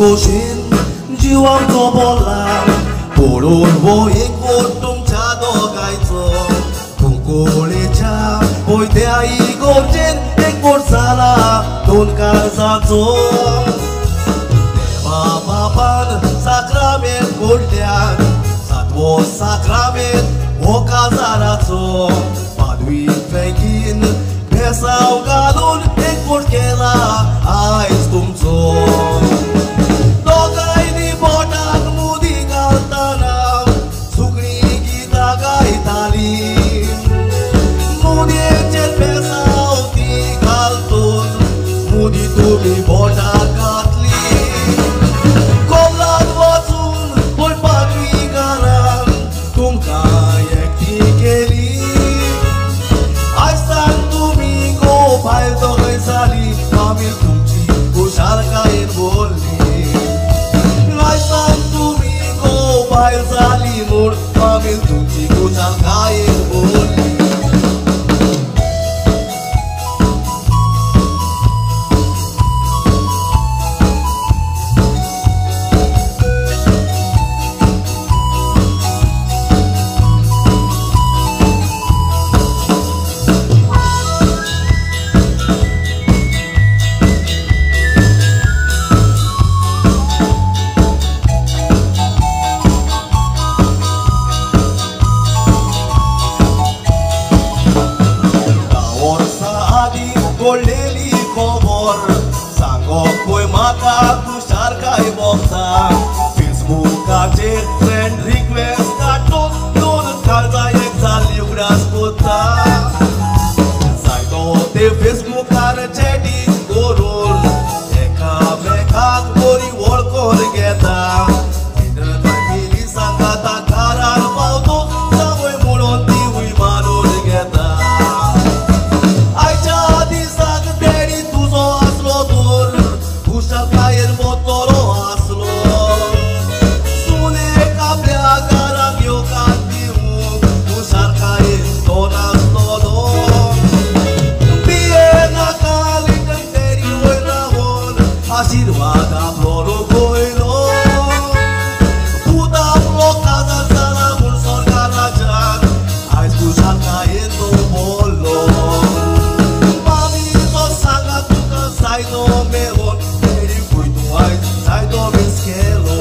Koshin jiwam to bolam Purun voye kotum chado gaito Kukule cha Poite ai gorjen ek borsala Don kazato Deva baban sakrament goldean Satvo sakrament o kazarato Padui fegin Pesau galun ek borkela Ais tumzo Tumi bona katli Komlad watun Poi padri garan Tum kayek tikeli Aistan tumi go Bhail dogai sali Kamil tumchi Kushal kain boli Aistan tumi go Bhail sali mur Kamil tumchi Kushal kain boli Goleli kobor Sango koi maka tushar kai bokta Facebook kache friend request kato Don kalza ek sali uras kota Saito te Facebook kar chatting gorol Eka mekat gori wol kor geta Tinder family sangata karar pauto Samoy mulon tiwi manor geta Asirvada floro goilo Puta blocada salamul sorgarajan Ai scusan caiendo bolo Mami to sanga tu cansai no melon Eri fui tu ai sai do mesquelo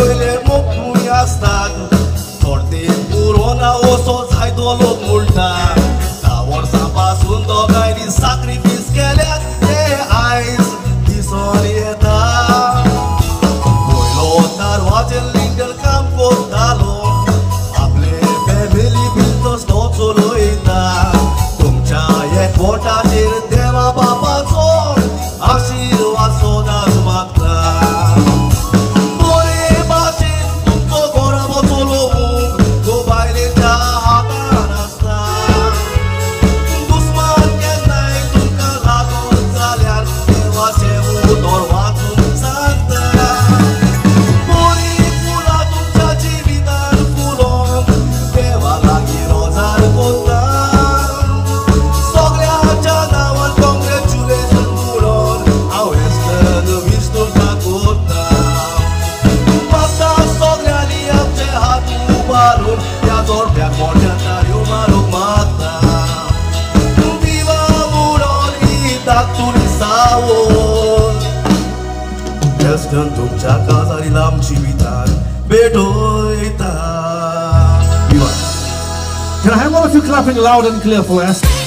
Ele mokru yastag Torte purona oso zai dolot multa Tawar sapasun dogai di sacrifice keliat E ais disorieta Boilo tarwajen linger campo talo Aple family biltos tot soloita Tumcha ek bota jir deva baba zon Ashirwad sodas matra Can तुमच्या काजारी लांबची विधान भेटोयता. Can I have all of you clapping loud and clear for us?